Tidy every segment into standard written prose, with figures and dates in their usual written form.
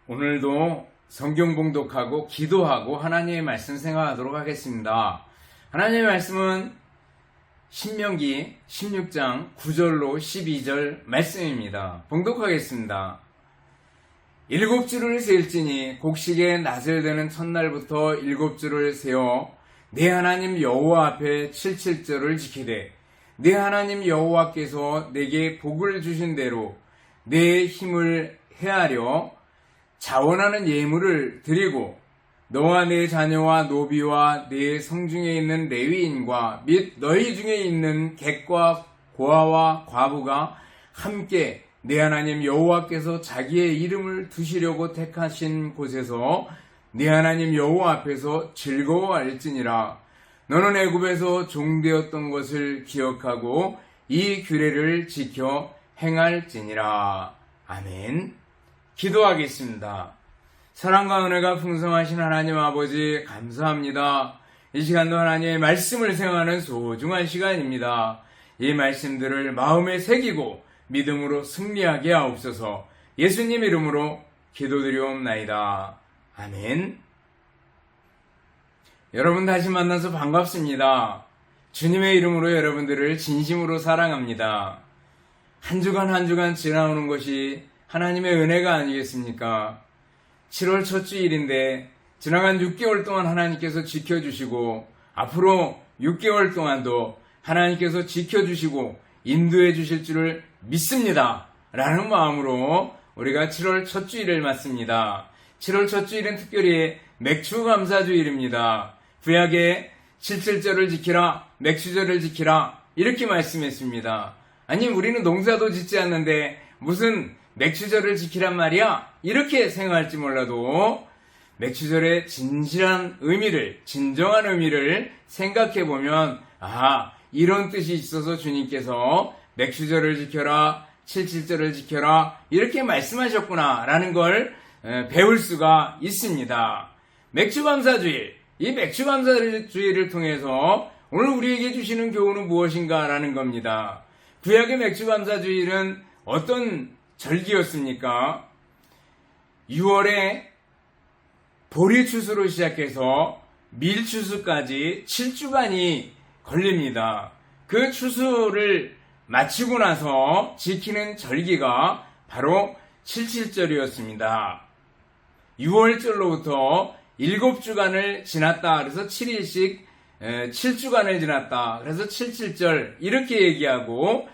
오늘도 성경 봉독하고 기도하고 하나님의 말씀 생각하도록 하겠습니다. 하나님의 말씀은 신명기 16장 9절로 12절 말씀입니다. 봉독하겠습니다. 7주를 셀지니 곡식의 낫을 되는 첫날부터 7주를 세어 내 하나님 여호와 앞에 77절을 지키되 내 하나님 여호와께서 내게 복을 주신 대로 내 힘을 헤아려 자원하는 예물을 드리고 너와 내 자녀와 노비와 내 성중에 있는 레위인과 및 너희 중에 있는 객과 고아와 과부가 함께 내 하나님 여호와께서 자기의 이름을 두시려고 택하신 곳에서 내 하나님 여호와 앞에서 즐거워할지니라. 너는 애굽에서 종되었던 것을 기억하고 이 규례를 지켜 행할지니라. 아멘. 기도하겠습니다. 사랑과 은혜가 풍성하신 하나님 아버지 감사합니다. 이 시간도 하나님의 말씀을 생각하는 소중한 시간입니다. 이 말씀들을 마음에 새기고 믿음으로 승리하게 하옵소서. 예수님 이름으로 기도드리옵나이다. 아멘. 여러분 다시 만나서 반갑습니다. 주님의 이름으로 여러분들을 진심으로 사랑합니다. 한 주간 지나오는 것이 하나님의 은혜가 아니겠습니까? 7월 첫 주일인데 지나간 6개월 동안 하나님께서 지켜주시고 앞으로 6개월 동안도 하나님께서 지켜주시고 인도해 주실 줄을 믿습니다. 라는 마음으로 우리가 7월 첫 주일을 맞습니다. 7월 첫 주일은 특별히 맥추감사주일입니다. 구약에 77절을 지키라, 맥추절을 지키라 이렇게 말씀했습니다. 아니 우리는 농사도 짓지 않는데 무슨 맥추절을 지키란 말이야? 이렇게 생각할지 몰라도 맥추절의 진실한 의미를, 진정한 의미를 생각해보면 이런 뜻이 있어서 주님께서 맥추절을 지켜라, 77절을 지켜라 이렇게 말씀하셨구나 라는 걸 배울 수가 있습니다. 맥추감사주일, 이 맥추감사주일을 통해서 오늘 우리에게 주시는 교훈은 무엇인가 라는 겁니다. 구약의 맥추감사주일은 어떤 절기였습니까? 6월에 보리추수로 시작해서 밀추수까지 7주간이 걸립니다. 그 추수를 마치고 나서 지키는 절기가 바로 77절이었습니다. 6월절로부터 7주간을 지났다. 그래서 7일씩 7주간을 지났다. 그래서 77절 이렇게 얘기하고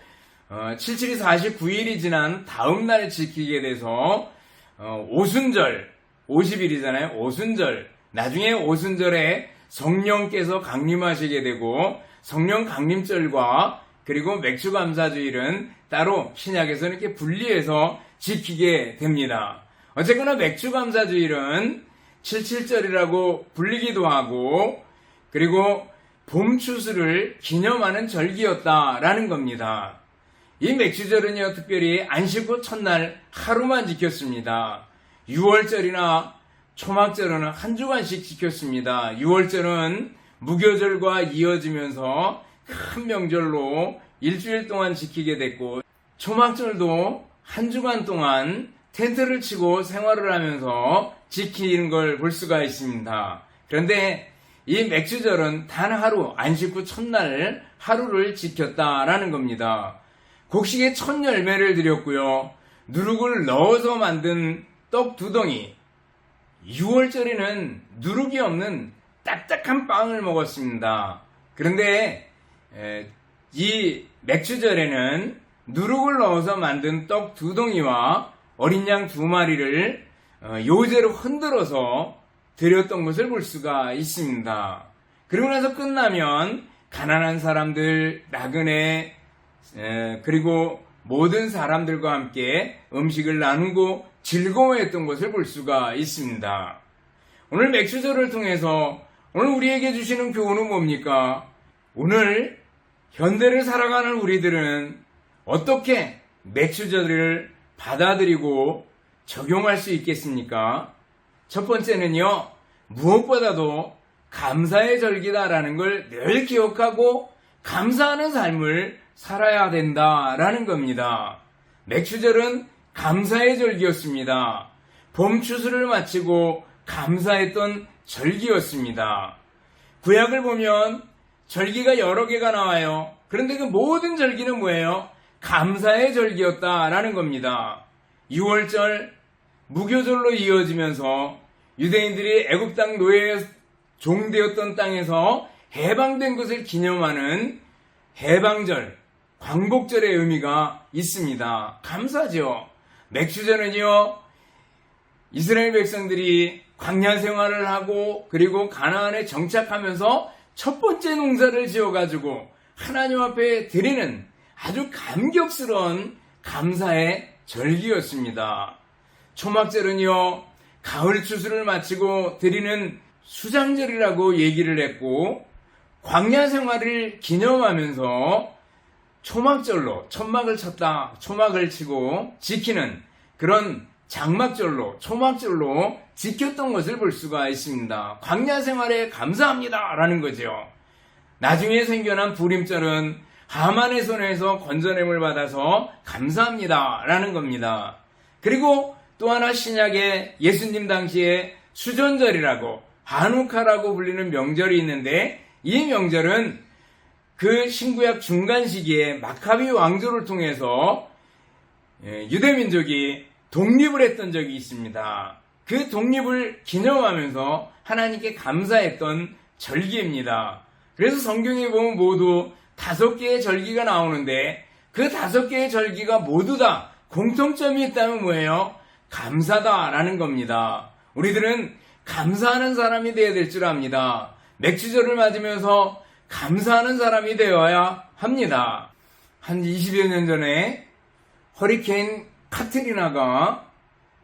77이 49일이 지난 다음 날 지키게 돼서 오순절 50일이잖아요. 오순절 나중에 오순절에 성령께서 강림하시게 되고 성령 강림절과 그리고 맥추감사주일은 따로 신약에서는 이렇게 분리해서 지키게 됩니다. 어쨌거나 맥추감사주일은 77절이라고 불리기도 하고 그리고 봄추수를 기념하는 절기였다라는 겁니다. 이 맥추절은요 특별히 안식 후 첫날 하루만 지켰습니다. 6월절이나 초막절은 한 주간씩 지켰습니다. 6월절은 무교절과 이어지면서 큰 명절로 일주일 동안 지키게 됐고 초막절도 한 주간 동안 텐트를 치고 생활을 하면서 지키는 걸 볼 수가 있습니다. 그런데 이 맥추절은 단 하루 안식 후 첫날 하루를 지켰다라는 겁니다. 곡식에 첫 열매를 드렸고요. 누룩을 넣어서 만든 떡 2덩이 6월절에는 누룩이 없는 딱딱한 빵을 먹었습니다. 그런데 이 맥추절에는 누룩을 넣어서 만든 떡 2덩이와 어린 양 2마리를 요제로 흔들어서 드렸던 것을 볼 수가 있습니다. 그리고 나서 끝나면 가난한 사람들, 나그네 그리고 모든 사람들과 함께 음식을 나누고 즐거워했던 것을 볼 수가 있습니다. 오늘 맥추절을 통해서 오늘 우리에게 주시는 교훈은 뭡니까? 오늘 현대를 살아가는 우리들은 어떻게 맥추절을 받아들이고 적용할 수 있겠습니까? 첫 번째는요, 무엇보다도 감사의 절기다라는 걸 늘 기억하고 감사하는 삶을 살아야 된다라는 겁니다. 맥추절은 감사의 절기였습니다. 봄 추수를 마치고 감사했던 절기였습니다. 구약을 보면 절기가 여러 개가 나와요. 그런데 그 모든 절기는 뭐예요? 감사의 절기였다라는 겁니다. 6월절 무교절로 이어지면서 유대인들이 애굽 땅 노예의 종되었던 땅에서 해방된 것을 기념하는 해방절, 광복절의 의미가 있습니다. 감사죠. 맥주절은요, 이스라엘 백성들이 광야 생활을 하고 그리고 가나안에 정착하면서 첫 번째 농사를 지어가지고 하나님 앞에 드리는 아주 감격스러운 감사의 절기였습니다. 초막절은요, 가을 추수를 마치고 드리는 수장절이라고 얘기를 했고, 광야 생활을 기념하면서 초막절로 천막을 쳤다, 초막을 치고 지키는 그런 장막절로, 초막절로 지켰던 것을 볼 수가 있습니다. 광야 생활에 감사합니다 라는 거죠. 나중에 생겨난 부림절은 하만의 손에서 건져냄을 받아서 감사합니다 라는 겁니다. 그리고 또 하나 신약에 예수님 당시에 수전절이라고 하누카라고 불리는 명절이 있는데, 이 명절은 그 신구약 중간 시기에 마카비 왕조를 통해서 유대민족이 독립을 했던 적이 있습니다. 그 독립을 기념하면서 하나님께 감사했던 절기입니다. 그래서 성경에 보면 모두 5개의 절기가 나오는데, 그 5개의 절기가 모두 다 공통점이 있다면 뭐예요? 감사다라는 겁니다. 우리들은 감사하는 사람이 되어야 될 줄 압니다. 맥주절을 맞으면서 감사하는 사람이 되어야 합니다. 한 20여 년 전에 허리케인 카트리나가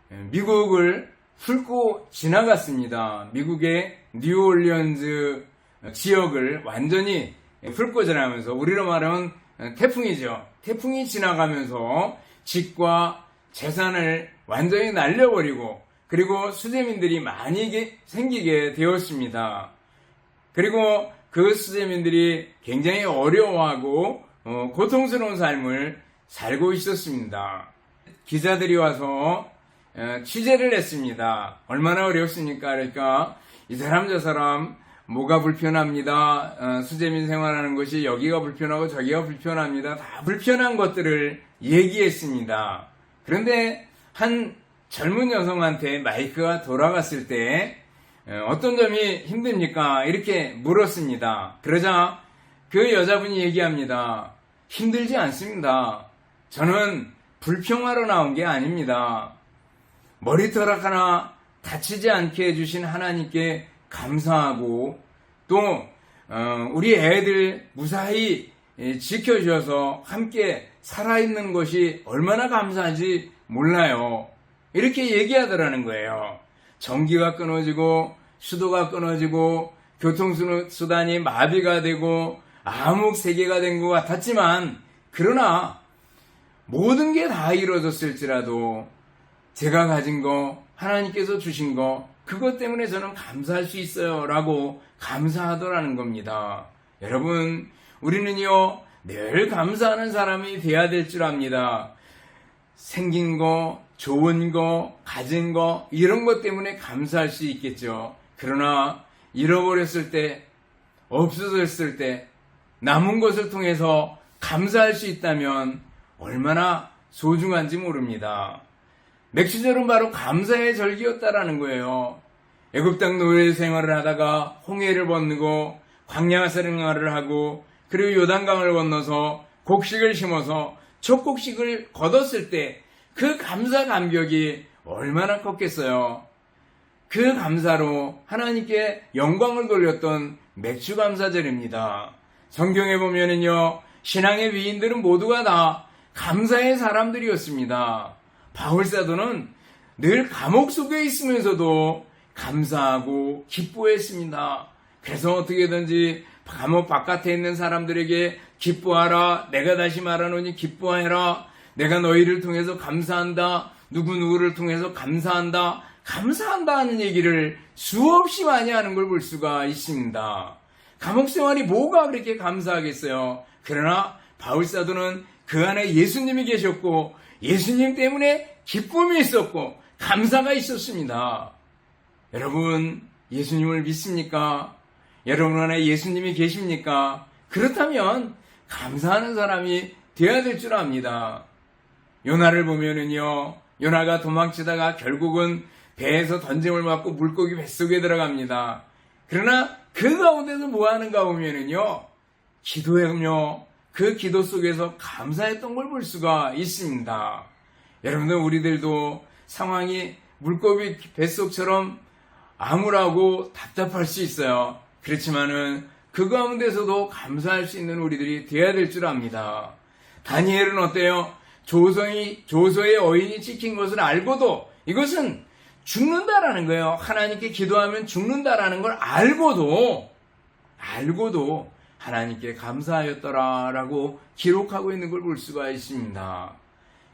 미국을 훑고 지나갔습니다. 미국의 뉴올리언즈 지역을 완전히 훑고 지나가면서, 우리로 말하면 태풍이죠. 태풍이 지나가면서 집과 재산을 완전히 날려버리고, 그리고 수재민들이 많이 생기게 되었습니다. 그리고 그 수재민들이 굉장히 어려워하고 고통스러운 삶을 살고 있었습니다. 기자들이 와서 취재를 했습니다. 얼마나 어렵습니까? 그러니까 이 사람 저 사람 뭐가 불편합니다. 수재민 생활하는 것이 여기가 불편하고 저기가 불편합니다. 다 불편한 것들을 얘기했습니다. 그런데 한 젊은 여성한테 마이크가 돌아갔을 때 어떤 점이 힘듭니까? 이렇게 물었습니다. 그러자 그 여자분이 얘기합니다. 힘들지 않습니다. 저는 불평하러 나온 게 아닙니다. 머리털 하나 다치지 않게 해주신 하나님께 감사하고, 또 우리 애들 무사히 지켜주셔서 함께 살아있는 것이 얼마나 감사한지 몰라요. 이렇게 얘기하더라는 거예요. 전기가 끊어지고 수도가 끊어지고 교통수단이 마비가 되고 암흑 세계가 된 것 같았지만, 그러나 모든 게 다 이루어졌을지라도 제가 가진 거, 하나님께서 주신 거, 그것 때문에 저는 감사할 수 있어요 라고 감사하더라는 겁니다. 여러분, 우리는요 늘 감사하는 사람이 돼야 될 줄 압니다. 생긴 거, 좋은 거, 가진 거, 이런 것 때문에 감사할 수 있겠죠. 그러나 잃어버렸을 때, 없어졌을 때, 남은 것을 통해서 감사할 수 있다면 얼마나 소중한지 모릅니다. 맥주절은 바로 감사의 절기였다라는 거예요. 애굽 땅 노예 생활을 하다가 홍해를 건너고 광야 생활을 하고, 그리고 요단강을 건너서 곡식을 심어서 첫 곡식을 거뒀을 때 그 감사 감격이 얼마나 컸겠어요. 그 감사로 하나님께 영광을 돌렸던 맥주감사절입니다. 성경에 보면은요, 신앙의 위인들은 모두가 다 감사의 사람들이었습니다. 바울사도는 늘 감옥 속에 있으면서도 감사하고 기뻐했습니다. 그래서 어떻게든지 감옥 바깥에 있는 사람들에게 기뻐하라, 내가 다시 말하노니 기뻐하라, 내가 너희를 통해서 감사한다, 누구누구를 통해서 감사한다, 감사한다 하는 얘기를 수없이 많이 하는 걸 볼 수가 있습니다. 감옥 생활이 뭐가 그렇게 감사하겠어요? 그러나 바울사도는 그 안에 예수님이 계셨고 예수님 때문에 기쁨이 있었고 감사가 있었습니다. 여러분, 예수님을 믿습니까? 여러분 안에 예수님이 계십니까? 그렇다면 감사하는 사람이 되어야 될 줄 압니다. 요나를 보면은요, 요나가 도망치다가 결국은 배에서 던짐을 맞고 물고기 뱃속에 들어갑니다. 그러나 그 가운데서 뭐 하는가 보면은요, 기도하며 그 기도 속에서 감사했던 걸 볼 수가 있습니다. 여러분들, 우리들도 상황이 물고기 뱃속처럼 암울하고 답답할 수 있어요. 그렇지만은 그 가운데서도 감사할 수 있는 우리들이 되어야 될 줄 압니다. 다니엘은 어때요? 조서의 어인이 찍힌 것을 알고도 이것은 죽는다라는 거예요. 하나님께 기도하면 죽는다라는 걸 알고도 하나님께 감사하였더라라고 기록하고 있는 걸 볼 수가 있습니다.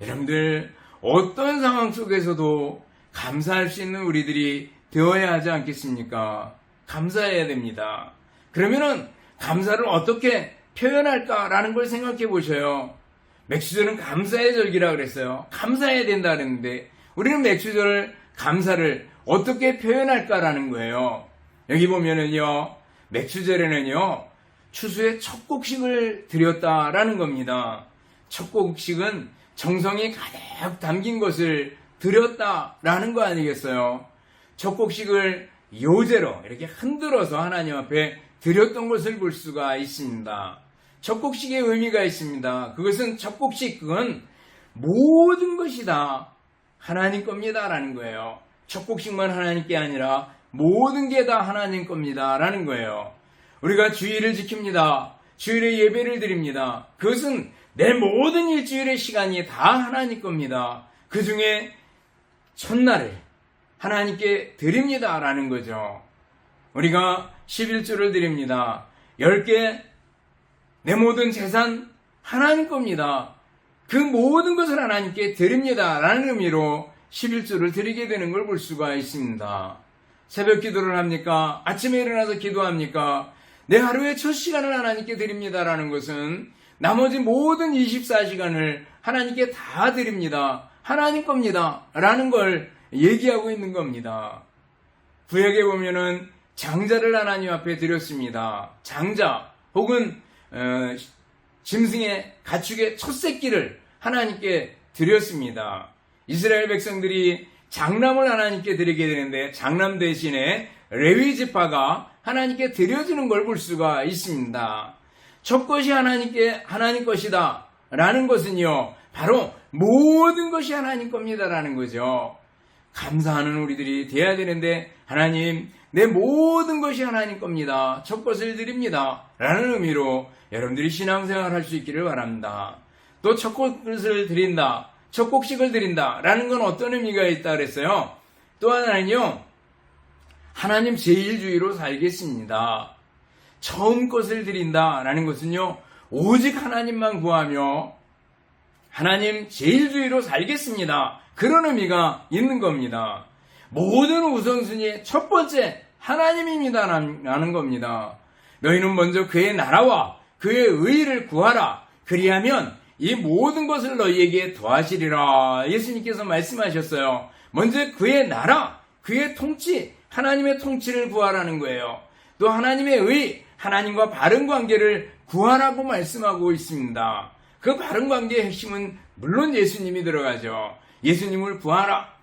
여러분들, 어떤 상황 속에서도 감사할 수 있는 우리들이 되어야 하지 않겠습니까? 감사해야 됩니다. 그러면은 감사를 어떻게 표현할까라는 걸 생각해 보셔요. 맥주절은 감사의 절기라 그랬어요. 감사해야 된다 그랬는데 우리는 맥주절 감사를 어떻게 표현할까라는 거예요. 여기 보면은요, 맥주절에는요, 추수의 첫 곡식을 드렸다라는 겁니다. 첫 곡식은 정성이 가득 담긴 것을 드렸다라는 거 아니겠어요? 첫 곡식을 요제로 이렇게 흔들어서 하나님 앞에 드렸던 것을 볼 수가 있습니다. 첫 곡식의 의미가 있습니다. 그것은 첫 곡식, 그건 모든 것이 다 하나님 겁니다라는 거예요. 첫 곡식만 하나님께 아니라 모든 게 다 하나님 겁니다라는 거예요. 우리가 주일을 지킵니다. 주일에 예배를 드립니다. 그것은 내 모든 일주일의 시간이 다 하나님 겁니다. 그 중에 첫날을 하나님께 드립니다라는 거죠. 우리가 11조를 드립니다. 10개, 내 모든 재산 하나님 겁니다. 그 모든 것을 하나님께 드립니다라는 의미로 11조를 드리게 되는 걸 볼 수가 있습니다. 새벽 기도를 합니까? 아침에 일어나서 기도합니까? 내 하루의 첫 시간을 하나님께 드립니다라는 것은 나머지 모든 24시간을 하나님께 다 드립니다. 하나님 겁니다. 라는 걸 얘기하고 있는 겁니다. 구약에 보면은 장자를 하나님 앞에 드렸습니다. 장자 혹은 짐승의 가축의 첫 새끼를 하나님께 드렸습니다. 이스라엘 백성들이 장남을 하나님께 드리게 되는데 장남 대신에 레위 지파가 하나님께 드려지는 걸 볼 수가 있습니다. 첫 것이 하나님 것이다 라는 것은요, 바로 모든 것이 하나님 겁니다라는 거죠. 감사하는 우리들이 돼야 되는데, 하나님, 내 모든 것이 하나님 겁니다. 첫 것을 드립니다 라는 의미로 여러분들이 신앙생활 할 수 있기를 바랍니다. 또 첫 것을 드린다, 첫 곡식을 드린다 라는 건 어떤 의미가 있다 그랬어요? 또 하나는요, 하나님 제일주의로 살겠습니다. 처음 것을 드린다 라는 것은요, 오직 하나님만 구하며 하나님 제일주의로 살겠습니다. 그런 의미가 있는 겁니다. 모든 우선순위의 첫 번째 하나님입니다 라는 겁니다. 너희는 먼저 그의 나라와 그의 의를 구하라. 그리하면 이 모든 것을 너희에게 더하시리라. 예수님께서 말씀하셨어요. 먼저 그의 나라, 그의 통치, 하나님의 통치를 구하라는 거예요. 또 하나님의 의, 하나님과 바른 관계를 구하라고 말씀하고 있습니다. 그 바른 관계의 핵심은 물론 예수님이 들어가죠. 예수님을 구하라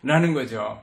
라는 거죠.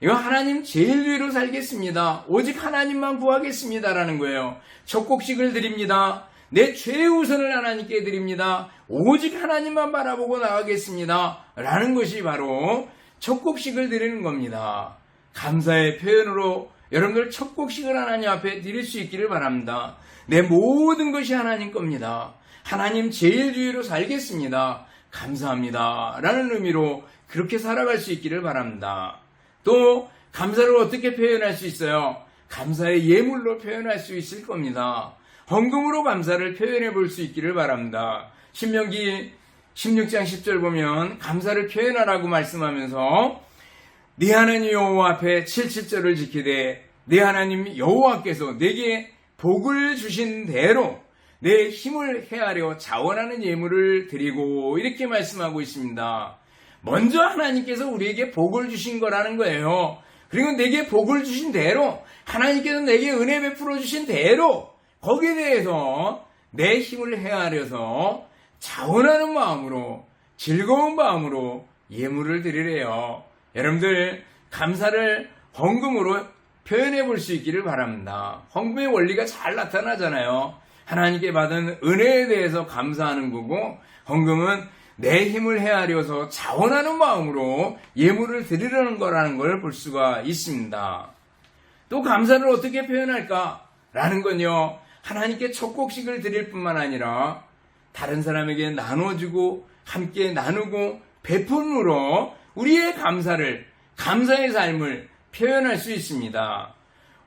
이거 하나님 제일주의로 살겠습니다. 오직 하나님만 구하겠습니다 라는 거예요. 첫 곡식을 드립니다. 내 최우선을 하나님께 드립니다. 오직 하나님만 바라보고 나가겠습니다 라는 것이 바로 첫 곡식을 드리는 겁니다. 감사의 표현으로 여러분들 첫 곡식을 하나님 앞에 드릴 수 있기를 바랍니다. 내 모든 것이 하나님 겁니다. 하나님 제일주의로 살겠습니다. 감사합니다 라는 의미로 그렇게 살아갈 수 있기를 바랍니다. 또 감사를 어떻게 표현할 수 있어요? 감사의 예물로 표현할 수 있을 겁니다. 헌금으로 감사를 표현해 볼 수 있기를 바랍니다. 신명기 16장 10절 보면 감사를 표현하라고 말씀하면서 네 하나님 여호와 앞에 77절을 지키되 네 하나님 여호와께서 내게 복을 주신 대로 내 힘을 헤아려 자원하는 예물을 드리고 이렇게 말씀하고 있습니다. 먼저 하나님께서 우리에게 복을 주신 거라는 거예요. 그리고 내게 복을 주신 대로 하나님께서 내게 은혜 베풀어 주신 대로 거기에 대해서 내 힘을 헤아려서 자원하는 마음으로 즐거운 마음으로 예물을 드리래요. 여러분들 감사를 헌금으로 표현해 볼 수 있기를 바랍니다. 헌금의 원리가 잘 나타나잖아요. 하나님께 받은 은혜에 대해서 감사하는 거고 헌금은 내 힘을 헤아려서 자원하는 마음으로 예물을 드리려는 거라는 걸 볼 수가 있습니다. 또 감사를 어떻게 표현할까라는 건요. 하나님께 첫 곡식을 드릴 뿐만 아니라 다른 사람에게 나눠주고 함께 나누고 베품으로 우리의 감사의 삶을 표현할 수 있습니다.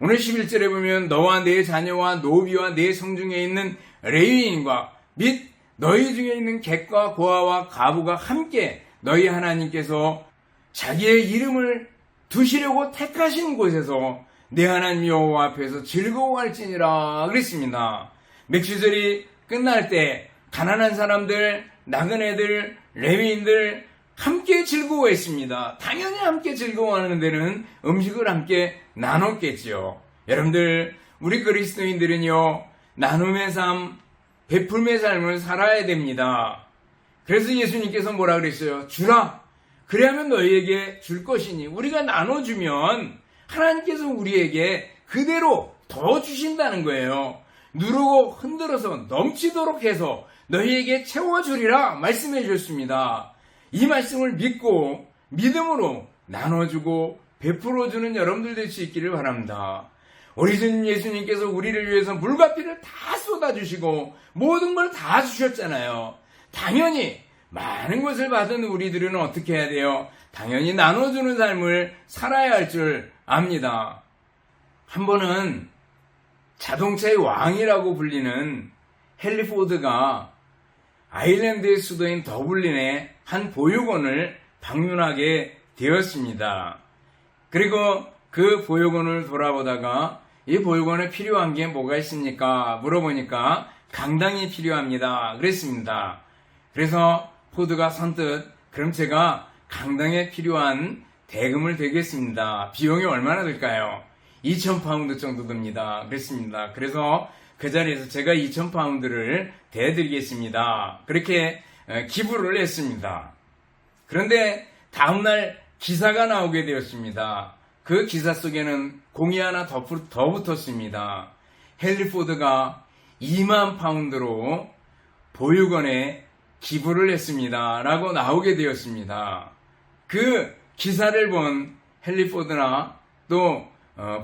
오늘 11절에 보면 너와 내 자녀와 노비와 내 성중에 있는 레위인과 및 너희 중에 있는 객과 고아와 가부가 함께 너희 하나님께서 자기의 이름을 두시려고 택하신 곳에서 내 하나님 여호와 앞에서 즐거워할지니라 그랬습니다. 맥주절이 끝날 때 가난한 사람들, 나그네들, 레위인들 함께 즐거워했습니다. 당연히 함께 즐거워하는 데는 음식을 함께 나눴겠죠. 여러분들 우리 그리스도인들은요 나눔의 삶, 베풀의 삶을 살아야 됩니다. 그래서 예수님께서 뭐라 그랬어요? 주라. 그래야면 너희에게 줄 것이니 우리가 나눠주면 하나님께서 우리에게 그대로 더 주신다는 거예요. 누르고 흔들어서 넘치도록 해서 너희에게 채워주리라 말씀해 주셨습니다. 이 말씀을 믿고 믿음으로 나눠주고 베풀어주는 여러분들 될 수 있기를 바랍니다. 우리 주님 예수님께서 우리를 위해서 물과 피를 다 쏟아주시고 모든 걸 다 주셨잖아요. 당연히 많은 것을 받은 우리들은 어떻게 해야 돼요? 당연히 나눠주는 삶을 살아야 할 줄 압니다. 한 번은 자동차의 왕이라고 불리는 헨리 포드가 아일랜드의 수도인 더블린의 한 보육원을 방문하게 되었습니다. 그리고 그 보육원을 돌아보다가 이 보육원에 필요한 게 뭐가 있습니까? 물어보니까 강당이 필요합니다. 그랬습니다. 그래서 포드가 선뜻 그럼 제가 강당에 필요한 대금을 대겠습니다. 비용이 얼마나 될까요? 2,000파운드 정도 듭니다. 그랬습니다. 그래서 그 자리에서 제가 2,000파운드를 대드리겠습니다. 그렇게 기부를 했습니다. 그런데 다음날 기사가 나오게 되었습니다. 그 기사 속에는 공이 하나 더 붙었습니다. 헨리 포드가 2만 파운드로 보육원에 기부를 했습니다. 라고 나오게 되었습니다. 그 기사를 본 헨리 포드나 또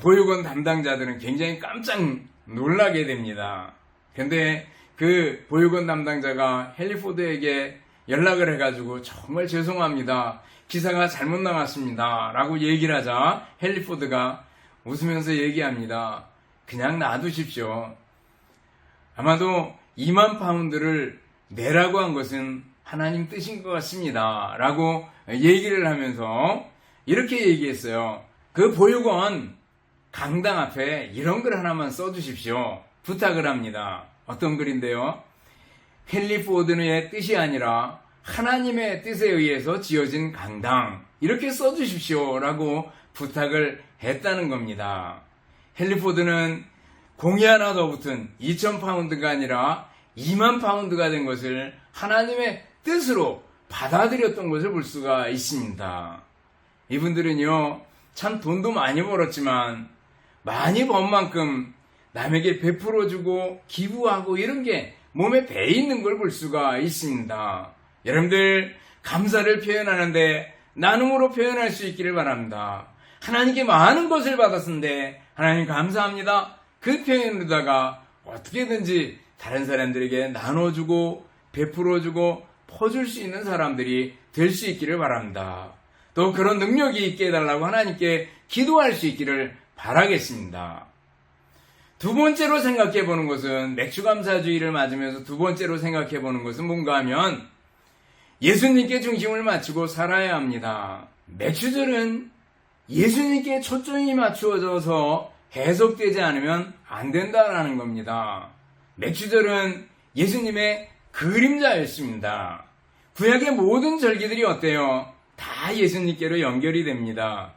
보육원 담당자들은 굉장히 깜짝 놀라게 됩니다. 그런데 그 보육원 담당자가 헨리 포드에게 연락을 해가지고 정말 죄송합니다. 기사가 잘못 나왔습니다. 라고 얘기를 하자 헨리 포드가 웃으면서 얘기합니다. 그냥 놔두십시오. 아마도 2만 파운드를 내라고 한 것은 하나님 뜻인 것 같습니다. 라고 얘기를 하면서 이렇게 얘기했어요. 그 보육원 강당 앞에 이런 글 하나만 써주십시오. 부탁을 합니다. 어떤 글인데요? 헨리 포드의 뜻이 아니라 하나님의 뜻에 의해서 지어진 강당 이렇게 써주십시오 라고 부탁을 했다는 겁니다. 헨리 포드는 공이 하나 더 붙은 2,000파운드가 아니라 2만 파운드가 된 것을 하나님의 뜻으로 받아들였던 것을 볼 수가 있습니다. 이분들은요 참 돈도 많이 벌었지만 많이 번 만큼 남에게 베풀어주고 기부하고 이런 게 몸에 배 있는 걸 볼 수가 있습니다. 여러분들 감사를 표현하는데 나눔으로 표현할 수 있기를 바랍니다. 하나님께 많은 것을 받았는데 하나님 감사합니다. 그 표현으로다가 어떻게든지 다른 사람들에게 나눠주고 베풀어주고 퍼줄 수 있는 사람들이 될 수 있기를 바랍니다. 또 그런 능력이 있게 해달라고 하나님께 기도할 수 있기를 바라겠습니다. 두 번째로 생각해 보는 것은 맥주감사주의를 맞으면서 두 번째로 생각해 보는 것은 뭔가 하면 예수님께 중심을 맞추고 살아야 합니다. 맥주절은 예수님께 초점이 맞추어져서 해석되지 않으면 안 된다라는 겁니다. 맥주절은 예수님의 그림자였습니다. 구약의 모든 절기들이 어때요? 다 예수님께로 연결이 됩니다.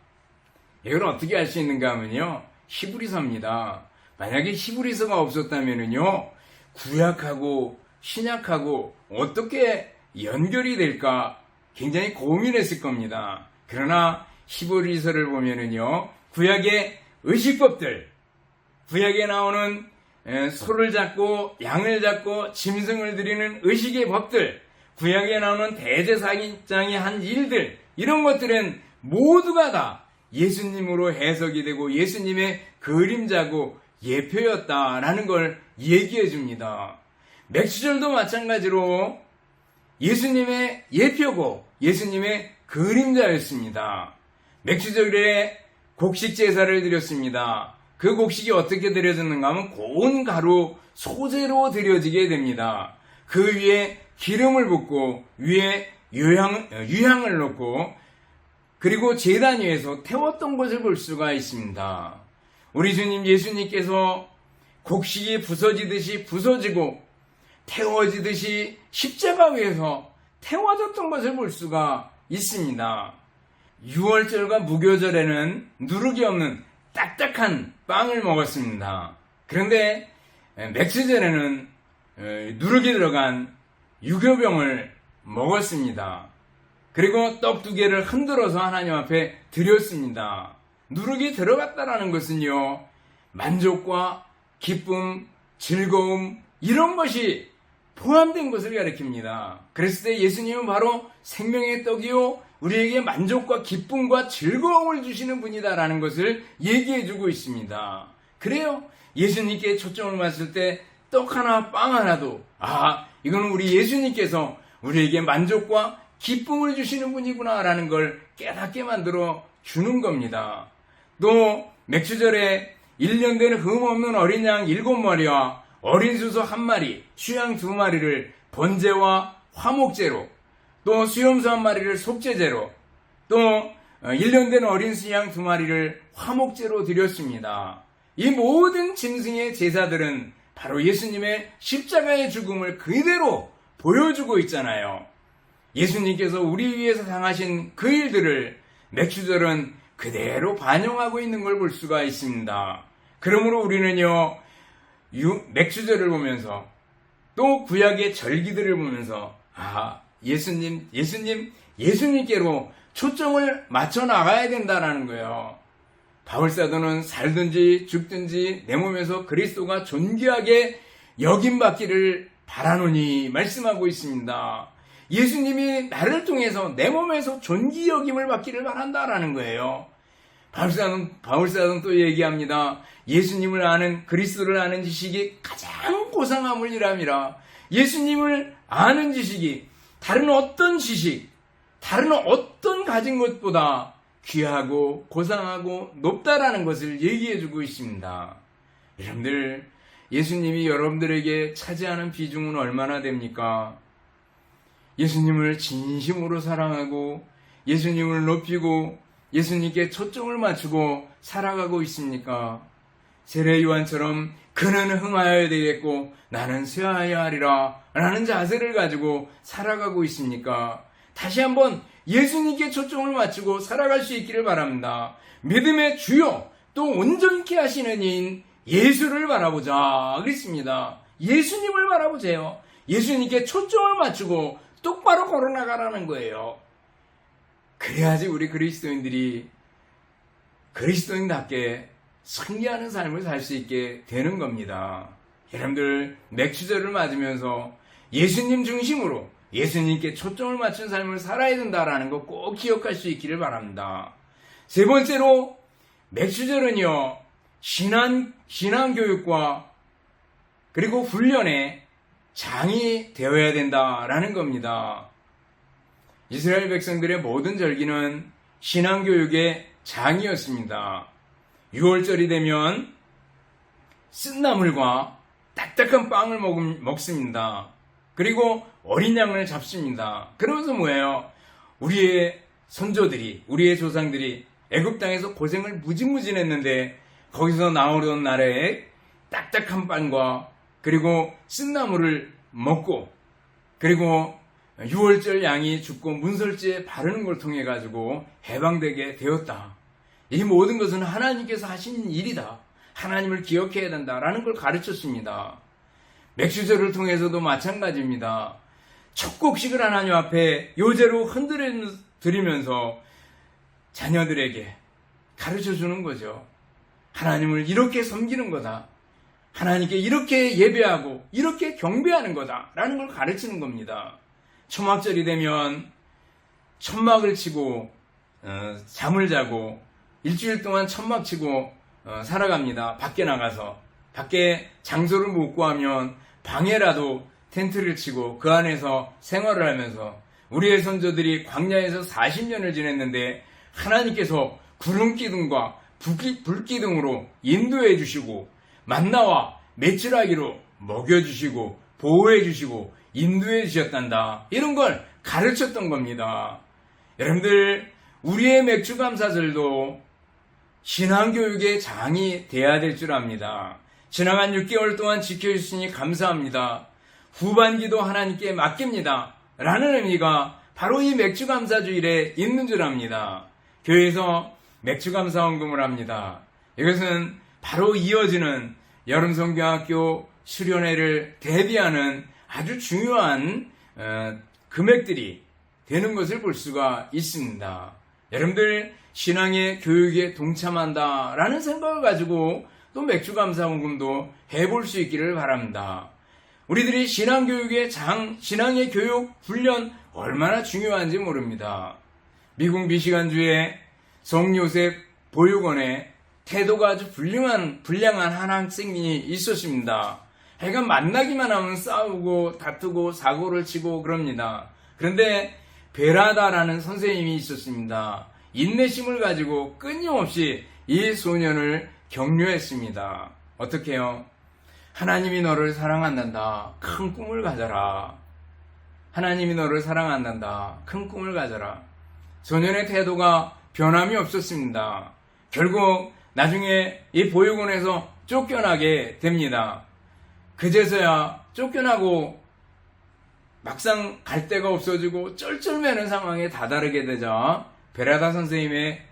이걸 어떻게 알 수 있는가 하면요, 히브리서입니다. 만약에 히브리서가 없었다면요, 구약하고 신약하고 어떻게 연결이 될까 굉장히 고민했을 겁니다. 그러나 히브리서를 보면은요, 구약의 의식법들, 구약에 나오는 소를 잡고 양을 잡고 짐승을 드리는 의식의 법들, 구약에 나오는 대제사장이 한 일들, 이런 것들은 모두가 다 예수님으로 해석이 되고 예수님의 그림자고 예표였다라는 걸 얘기해 줍니다. 맥주절도 마찬가지로 예수님의 예표고 예수님의 그림자였습니다. 맥주절에 곡식 제사를 드렸습니다. 그 곡식이 어떻게 드려졌는가 하면 고운 가루 소재로 드려지게 됩니다. 그 위에 기름을 붓고 위에 유향을 넣고 그리고 제단 위에서 태웠던 것을 볼 수가 있습니다. 우리 주님 예수님께서 곡식이 부서지듯이 부서지고 태워지듯이 십자가 위에서 태워졌던 것을 볼 수가 있습니다. 유월절과 무교절에는 누룩이 없는 딱딱한 빵을 먹었습니다. 그런데 맥주절에는 누룩이 들어간 유교병을 먹었습니다. 그리고 떡 2개를 흔들어서 하나님 앞에 드렸습니다. 누룩이 들어갔다라는 것은요, 만족과 기쁨, 즐거움 이런 것이 포함된 것을 가리킵니다. 그랬을 때 예수님은 바로 생명의 떡이요 우리에게 만족과 기쁨과 즐거움을 주시는 분이다라는 것을 얘기해주고 있습니다. 그래요, 예수님께 초점을 맞출 때 떡 하나 빵 하나도 이거는 우리 예수님께서 우리에게 만족과 기쁨을 주시는 분이구나 라는 걸 깨닫게 만들어 주는 겁니다. 또 맥주절에 1년 된 흠없는 어린 양 7마리와 어린 수소 1마리, 수양 2마리를 번제와 화목제로, 또 수염소 1마리를 속죄제로, 또 1년 된 어린 수양 2마리를 화목제로 드렸습니다. 이 모든 짐승의 제사들은 바로 예수님의 십자가의 죽음을 그대로 보여주고 있잖아요. 예수님께서 우리 위해서 당하신 그 일들을 맥주절은 그대로 반영하고 있는 걸 볼 수가 있습니다. 그러므로 우리는요, 맥주절을 보면서 또 구약의 절기들을 보면서 예수님께로 초점을 맞춰 나가야 된다라는 거예요. 바울사도는 살든지 죽든지 내 몸에서 그리스도가 존귀하게 여김받기를 바라노니 말씀하고 있습니다. 예수님이 나를 통해서 내 몸에서 존귀 여김을 받기를 바란다라는 거예요. 바울사도는 또 얘기합니다. 예수님을 아는, 그리스도를 아는 지식이 가장 고상함을 이람이라. 예수님을 아는 지식이 다른 어떤 지식, 다른 어떤 가진 것보다 귀하고 고상하고 높다라는 것을 얘기해주고 있습니다. 여러분들, 예수님이 여러분들에게 차지하는 비중은 얼마나 됩니까? 예수님을 진심으로 사랑하고 예수님을 높이고 예수님께 초점을 맞추고 살아가고 있습니까? 세례 요한처럼 그는 흥하여야 되겠고 나는 쇠하여야 하리라 라는 자세를 가지고 살아가고 있습니까? 다시 한번 예수님께 초점을 맞추고 살아갈 수 있기를 바랍니다. 믿음의 주요 또 온전케 하시는 이인 예수를 바라보자 그랬습니다. 예수님을 바라보세요. 예수님께 초점을 맞추고 똑바로 걸어나가라는 거예요. 그래야지 우리 그리스도인들이 그리스도인답게 승리하는 삶을 살 수 있게 되는 겁니다. 여러분들, 맥주절을 맞으면서 예수님 중심으로 예수님께 초점을 맞춘 삶을 살아야 된다라는 거 꼭 기억할 수 있기를 바랍니다. 세 번째로, 맥주절은요, 신앙교육과 그리고 훈련의 장이 되어야 된다라는 겁니다. 이스라엘 백성들의 모든 절기는 신앙교육의 장이었습니다. 6월절이 되면 쓴나물과 딱딱한 빵을 먹습니다. 그리고 어린 양을 잡습니다. 그러면서 뭐예요? 우리의 선조들이, 우리의 조상들이 애굽 땅에서 고생을 무진무진했는데 거기서 나오던 날에 딱딱한 빵과 그리고 쓴나물을 먹고, 그리고 유월절 양이 죽고 문설주에 바르는 걸 통해 가지고 해방되게 되었다. 이 모든 것은 하나님께서 하신 일이다. 하나님을 기억해야 된다라는 걸 가르쳤습니다. 맥주절을 통해서도 마찬가지입니다. 첫 곡식을 하나님 앞에 요제로 흔들어 드리면서 자녀들에게 가르쳐 주는 거죠. 하나님을 이렇게 섬기는 거다. 하나님께 이렇게 예배하고 이렇게 경배하는 거다라는 걸 가르치는 겁니다. 초막절이 되면 천막을 치고 잠을 자고 일주일 동안 천막 치고 살아갑니다. 밖에 나가서. 밖에 장소를 못 구하면 방에라도 텐트를 치고 그 안에서 생활을 하면서 우리의 선조들이 광야에서 40년을 지냈는데 하나님께서 구름기둥과 불기둥으로 인도해 주시고 만나와 메추라기로 먹여주시고 보호해 주시고 인도해 주셨단다. 이런 걸 가르쳤던 겁니다. 여러분들, 우리의 맥주감사절도 신앙교육의 장이 돼야 될 줄 압니다. 지나간 6개월 동안 지켜주시니 감사합니다. 후반기도 하나님께 맡깁니다. 라는 의미가 바로 이 맥주감사주일에 있는 줄 압니다. 교회에서 맥주감사헌금을 합니다. 이것은 바로 이어지는 여름성경학교 수련회를 대비하는 아주 중요한 금액들이 되는 것을 볼 수가 있습니다. 여러분들, 신앙의 교육에 동참한다라는 생각을 가지고 또 맥주감사헌금도 해볼 수 있기를 바랍니다. 우리들이 신앙교육의 신앙의 교육, 훈련 얼마나 중요한지 모릅니다. 미국 미시간주의 성요셉 보육원에 태도가 아주 불량한 한 학생이 있었습니다. 그러니까 만나기만 하면 싸우고 다투고 사고를 치고 그럽니다. 그런데 베라다라는 선생님이 있었습니다. 인내심을 가지고 끊임없이 이 소년을 격려했습니다. 어떻게요? 하나님이 너를 사랑한단다. 큰 꿈을 가져라. 하나님이 너를 사랑한단다. 큰 꿈을 가져라. 소년의 태도가 변함이 없었습니다. 결국 나중에 이 보육원에서 쫓겨나게 됩니다. 그제서야 쫓겨나고 막상 갈 데가 없어지고 쩔쩔매는 상황에 다다르게 되자 베라다 선생님의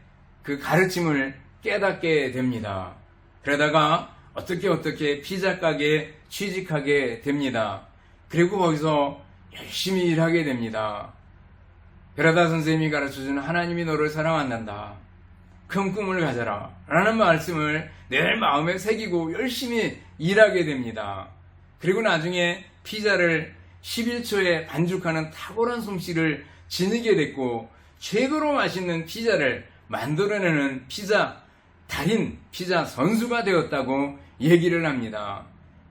그 가르침을 깨닫게 됩니다. 그러다가 어떻게 피자 가게에 취직하게 됩니다. 그리고 거기서 열심히 일하게 됩니다. 베라다 선생님이 가르쳐주는 하나님이 너를 사랑한단다. 큰 꿈을 가져라. 라는 말씀을 내 마음에 새기고 열심히 일하게 됩니다. 그리고 나중에 피자를 11초에 반죽하는 탁월한 솜씨를 지니게 됐고 최고로 맛있는 피자를 만들어내는 피자 달인, 피자 선수가 되었다고 얘기를 합니다.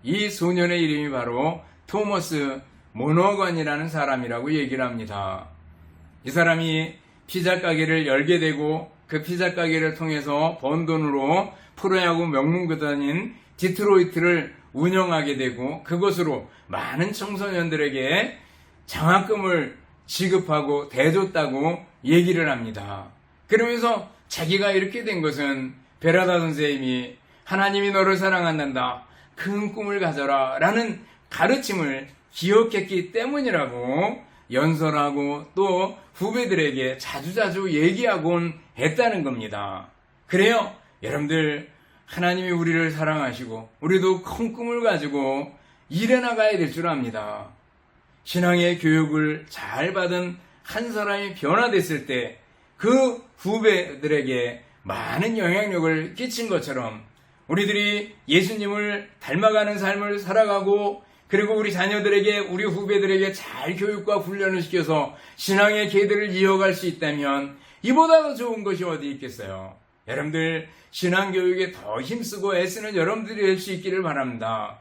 이 소년의 이름이 바로 토머스 모너건이라는 사람이라고 얘기를 합니다. 이 사람이 피자 가게를 열게 되고 그 피자 가게를 통해서 번 돈으로 프로야구 명문구단인 디트로이트를 운영하게 되고 그것으로 많은 청소년들에게 장학금을 지급하고 대줬다고 얘기를 합니다. 그러면서 자기가 이렇게 된 것은 베라다 선생님이 하나님이 너를 사랑한단다. 큰 꿈을 가져라. 라는 가르침을 기억했기 때문이라고 연설하고 또 후배들에게 자주자주 얘기하곤 했다는 겁니다. 그래요. 여러분들, 하나님이 우리를 사랑하시고 우리도 큰 꿈을 가지고 일해 나가야 될 줄 압니다. 신앙의 교육을 잘 받은 한 사람이 변화됐을 때 그 후배들에게 많은 영향력을 끼친 것처럼 우리들이 예수님을 닮아가는 삶을 살아가고 그리고 우리 자녀들에게, 우리 후배들에게 잘 교육과 훈련을 시켜서 신앙의 계대를 이어갈 수 있다면 이보다 더 좋은 것이 어디 있겠어요. 여러분들, 신앙교육에 더 힘쓰고 애쓰는 여러분들이 될 수 있기를 바랍니다.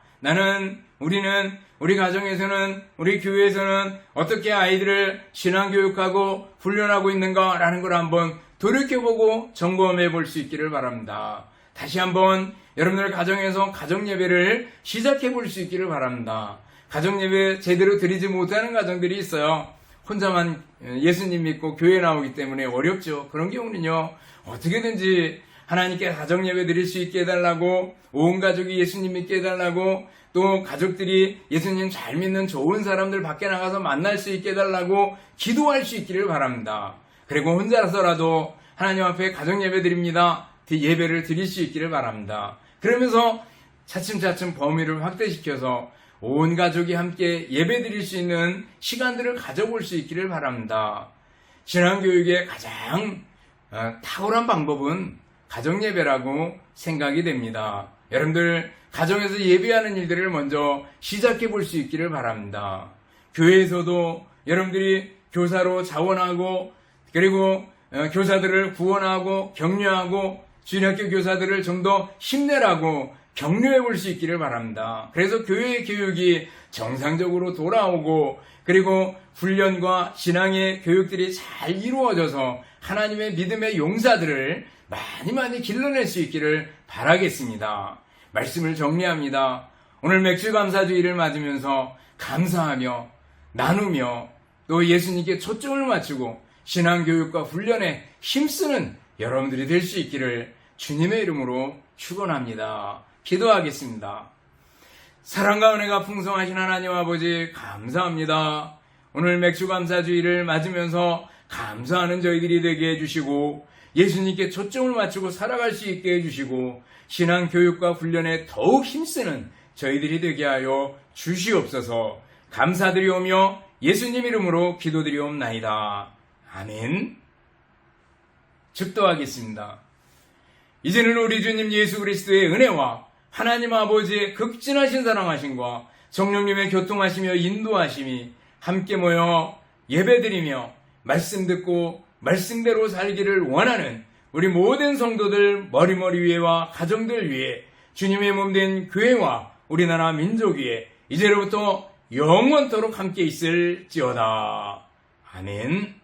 우리는 우리 가정에서는, 우리 교회에서는 어떻게 아이들을 신앙교육하고 훈련하고 있는가라는 걸 한번 돌이켜보고 점검해 볼 수 있기를 바랍니다. 다시 한번 여러분들 가정에서 가정예배를 시작해 볼 수 있기를 바랍니다. 가정예배 제대로 드리지 못하는 가정들이 있어요. 혼자만 예수님 믿고 교회 나오기 때문에 어렵죠. 그런 경우는요, 어떻게든지 하나님께 가정 예배 드릴 수 있게 해달라고, 온 가족이 예수님 믿게 해달라고, 또 가족들이 예수님 잘 믿는 좋은 사람들 밖에 나가서 만날 수 있게 해달라고 기도할 수 있기를 바랍니다. 그리고 혼자서라도 하나님 앞에 가정 예배 드립니다. 예배를 드릴 수 있기를 바랍니다. 그러면서 차츰차츰 범위를 확대시켜서 온 가족이 함께 예배 드릴 수 있는 시간들을 가져볼 수 있기를 바랍니다. 신앙교육의 가장 탁월한 방법은 가정예배라고 생각이 됩니다. 여러분들 가정에서 예배하는 일들을 먼저 시작해 볼 수 있기를 바랍니다. 교회에서도 여러분들이 교사로 자원하고, 그리고 교사들을 구원하고 격려하고 주일학교 교사들을 좀 더 힘내라고 격려해 볼 수 있기를 바랍니다. 그래서 교회의 교육이 정상적으로 돌아오고, 그리고 훈련과 신앙의 교육들이 잘 이루어져서 하나님의 믿음의 용사들을 많이 길러낼 수 있기를 바라겠습니다. 말씀을 정리합니다. 오늘 맥주감사주의를 맞으면서 감사하며 나누며 또 예수님께 초점을 맞추고 신앙교육과 훈련에 힘쓰는 여러분들이 될 수 있기를 주님의 이름으로 축원합니다. 기도하겠습니다. 사랑과 은혜가 풍성하신 하나님 아버지 감사합니다. 오늘 맥주감사주의를 맞으면서 감사하는 저희들이 되게 해주시고 예수님께 초점을 맞추고 살아갈 수 있게 해주시고 신앙교육과 훈련에 더욱 힘쓰는 저희들이 되게 하여 주시옵소서. 감사드리오며 예수님 이름으로 기도드리옵나이다. 아멘. 축도하겠습니다. 이제는 우리 주님 예수 그리스도의 은혜와 하나님 아버지의 극진하신 사랑하심과 성령님의 교통하시며 인도하심이 함께 모여 예배드리며 말씀 듣고 말씀대로 살기를 원하는 우리 모든 성도들 머리머리 위에와 가정들 위에 주님의 몸된 교회와 우리나라 민족 위에 이제로부터 영원토록 함께 있을지어다. 아멘.